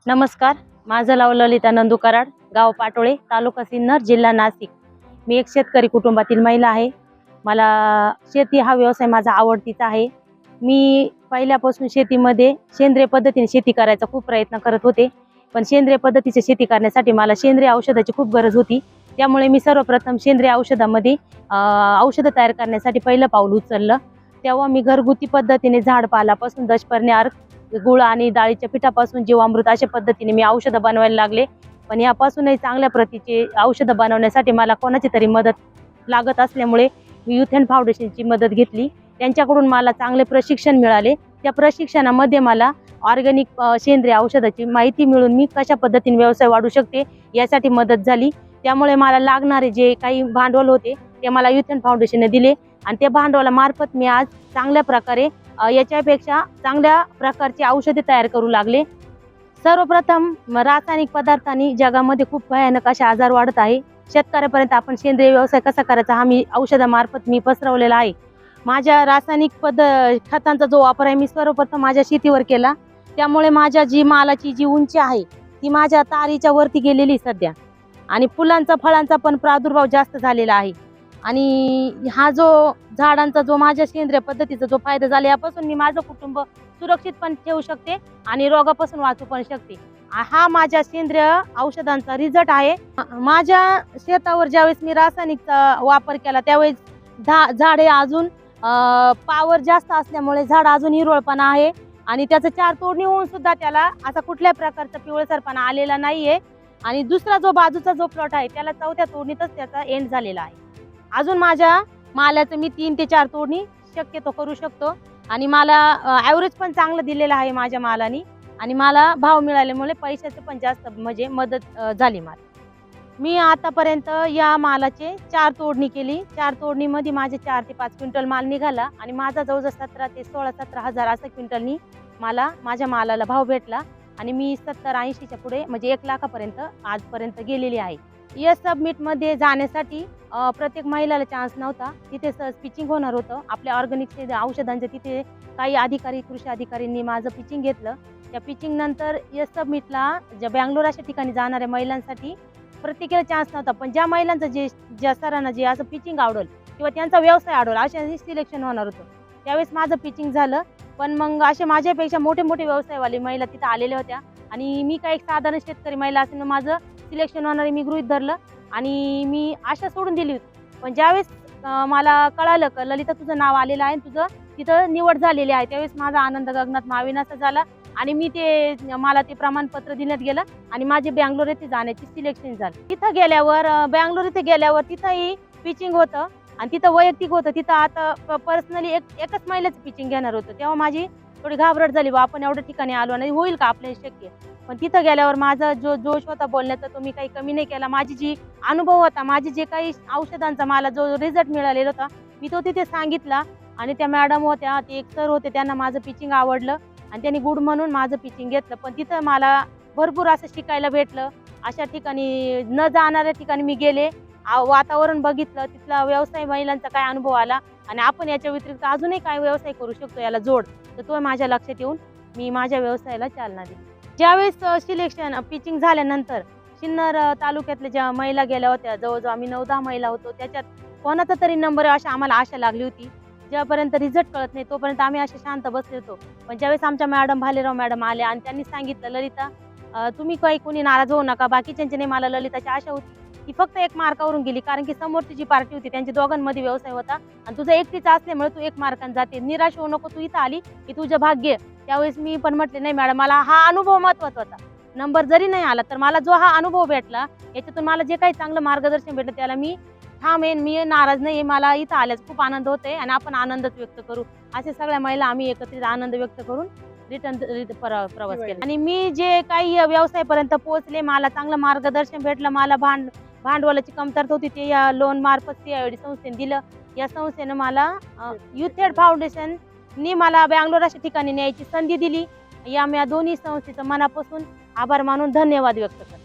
नमस्कार, माझं नाव ललिता नंदू कराड, गाव पाटोळे, तालुका सिन्नर, जिल्हा नाशिक। मी एक शेतकरी कुटुंबातील महिला आहे। मला शेती हा व्यवसाय माझा आवडतीचा आहे। मी पहिल्यापासून शेतीमध्ये सेंद्रिय पद्धतीने शेती करायचा खूप प्रयत्न करत होते, पण सेंद्रिय पद्धतीची शेती करण्यासाठी मला सेंद्रिय औषधाची खूप गरज होती। त्यामुळे मी सर्वप्रथम सेंद्रिय औषधामध्ये औषध तयार करण्यासाठी पहिलं पाऊल उचललं। तेव्हा मी घरगुती पद्धतीने झाडपालापासून दशपर्णी अर्क, गुळ आणि डाळीच्या पिठापासून जीवामृत अशा पद्धतीने मी औषधं बनवायला लागले। पण यापासूनही चांगल्या प्रतीचे औषधं बनवण्यासाठी मला कोणाची तरी मदत लागत असल्यामुळे मी युथ अँड फाउंडेशनची मदत घेतली। त्यांच्याकडून मला चांगले प्रशिक्षण मिळाले। त्या प्रशिक्षणामध्ये मला ऑर्गॅनिक सेंद्रिय औषधाची माहिती मिळून मी कशा पद्धतीने व्यवसाय वाढू शकते यासाठी मदत झाली। त्यामुळे मला लागणारे जे काही भांडवल होते ते मला युथ अँड फाउंडेशनने दिले आणि त्या भांडवलामार्फत मी आज चांगल्या प्रकारे याच्यापेक्षा चांगल्या प्रकारची औषधे तयार करू लागले। सर्वप्रथम रासायनिक पदार्थांनी जगामध्ये खूप भयानक असे आजार वाढत आहे। शेतकऱ्यापर्यंत आपण सेंद्रिय व्यवसाय कसा करायचा हा मी औषधामार्फत मी पसरवलेला आहे। माझ्या रासायनिक खतांचा जो वापर आहे मी सर्वप्रथम माझ्या शेतीवर केला। त्यामुळे माझ्या जी मालाची जी उंची आहे ती माझ्या तारीच्या वरती गेलेली सध्या, आणि फुलांचा फळांचा पण प्रादुर्भाव जास्त झालेला आहे। आणि हा जो झाडांचा जो माझ्या सेंद्रिय पद्धतीचा जो फायदा झाला यापासून मी माझं कुटुंब सुरक्षित पण ठेवू शकते आणि रोगापासून वाचू पण शकते। हा माझ्या सेंद्रिय औषधांचा रिझल्ट आहे। माझ्या शेतावर ज्यावेळेस मी रासायनिकचा वापर केला त्यावेळेस झाडे अजून पावर जास्त असल्यामुळे झाड अजून हिरवळपणा आहे आणि त्याचं चार तोडणी होऊन सुद्धा त्याला असा कुठल्या प्रकारचा पिवळसरपणा आलेला नाहीये। आणि दुसरा जो बाजूचा जो प्लॉट आहे त्याला चौथ्या तोडणीतच त्याचा एंड झालेला आहे। अजून माझ्या मालाचं मी 3 ते 4 तोडणी शक्यतो करू शकतो आणि मला ॲव्हरेज पण चांगलं दिलेलं आहे माझ्या मालानी आणि मला भाव मिळाल्यामुळे पैशाचं पण जास्त म्हणजे मदत झाली मला। मी आतापर्यंत या मालाचे 4 तोडणी केली। 4 तोडणीमध्ये माझे 4 ते 5 क्विंटल माल निघाला आणि माझा जवळजवळ 17 ते 16-17 हजार असं क्विंटलनी मला माझ्या मालाला भाव भेटला आणि मी 70-80च्या पुढे म्हणजे 1 लाखापर्यंत आजपर्यंत गेलेली आहे। या सबमिटमध्ये जाण्यासाठी प्रत्येक महिलाला चान्स नव्हता। तिथे सहज पिचिंग होणार होतं आपल्या ऑर्गॅनिक औषधांचे। तिथे काही अधिकारी कृषी अधिकाऱ्यांनी माझं पिचिंग घेतलं। त्या पिचिंग नंतर या सबमिटला ज्या बँगलोर अशा ठिकाणी जाणाऱ्या महिलांसाठी प्रत्येकाला चान्स नव्हता, पण ज्या महिलांचं ज्या सरांना जे असं पिचिंग आवडेल किंवा त्यांचा व्यवसाय आवडेल अशा सिलेक्शन होणार होतं। त्यावेळेस माझं पिचिंग झालं, पण मग असे माझ्यापेक्षा मोठे मोठे व्यवसायवाले महिला तिथं आलेल्या होत्या आणि मी काही साधारण शेतकरी महिला असल्यानं माझं सिलेक्शन होणार मी गृहीत धरलं आणि मी आशा सोडून दिली होती। पण ज्यावेळेस मला कळालं की ललिता तुझं नाव आलेलं आहे, तुझं तिथं निवड झालेली आहे, त्यावेळेस माझा आनंद गगनात मावेनासा झाला आणि मला ते प्रमाणपत्र देण्यात गेलं आणि माझे बँगलोर येथे जाण्याची सिलेक्शन झालं। तिथं गेल्यावर बँगलोर येथे गेल्यावर तिथंही पिचिंग होतं आणि तिथं वैयक्तिक होतं। तिथं आता पर्सनली एकच महिलेचं पिचिंग घेणार होतं। तेव्हा माझी थोडी घाबरट झाली, बा आपण एवढ्या ठिकाणी आलो नाही होईल का आपल्याला शक्य। पण तिथं गेल्यावर माझा जो जोश होता बोलण्याचा तो मी काही कमी नाही केला। माझी जी अनुभव होता, माझी जे काही औषधांचा मला जो रिझल्ट मिळालेला होता मी तो तिथे सांगितला आणि त्या मॅडम होत्या, ते एक सर होते, त्यांना माझं पिचिंग आवडलं आणि त्यांनी गुड म्हणून माझं पिचिंग घेतलं। पण तिथं मला भरपूर असं शिकायला भेटलं। अशा ठिकाणी न जाणाऱ्या ठिकाणी मी गेले, वातावरण बघितलं, तिथला व्यवसाय महिलांचा काय अनुभव आला आणि आपण याच्या व्यतिरिक्त अजूनही काय व्यवसाय करू शकतो याला जोड, तर तो माझ्या लक्षात येऊन मी माझ्या व्यवसायाला चालना दिली। ज्यावेळेस सिलेक्शन पिचिंग झाल्यानंतर सिन्नर तालुक्यातल्या ज्या महिला गेल्या होत्या, जवळजवळ आम्ही 9-10 महिला होतो, त्याच्यात कोणाचा तरी नंबर अशा आम्हाला आशा लागली होती। जेव्हापर्यंत रिझल्ट कळत नाही तोपर्यंत आम्ही असे शांत बसले होतो। पण ज्यावेळेस आमच्या मॅडम भालेराव मॅडम आल्या आणि त्यांनी सांगितलं, ललिता तुम्ही काही कोणी नाराज होऊ नका, बाकीच्यांची नाही, मला ललिताची आशा होती ती फक्त 1 मार्कावरून गेली, कारण की समोरची जी पार्टी होती त्यांच्या दोघांमध्ये व्यवसाय होता आणि तुझा एकटीचा असल्यामुळे तू 1 मार्काने जाते, निराश होऊ नको, तू इथं आली की तुझं भाग्य। त्यावेळेस मी पण म्हटले, नाही मॅडम, मला हा अनुभव महत्त्वाचा होता, नंबर जरी नाही आला तर मला जो हा अनुभव भेटला याच्यातून मला जे काही चांगलं मार्गदर्शन भेटलं त्याला मी ठामेन, मी नाराज नाही, मला इथं आल्यास खूप आनंद होतोय आणि आपण आनंदच व्यक्त करू। असे सगळ्या महिला आम्ही एकत्रित आनंद व्यक्त करून प्रवास केला आणि मी जे काही व्यवसायापर्यंत पोहोचले, मला चांगलं मार्गदर्शन भेटलं। मला भांडवलाची कमतरता होती, ते या लोन मार्फत CID संस्थेने दिलं। या संस्थेनं मला युथ अँड फाउंडेशननी मला बँगलोर अशा ठिकाणी न्यायची संधी दिली। या दोन्ही संस्थेचं मनापासून आभार मानून धन्यवाद व्यक्त करते।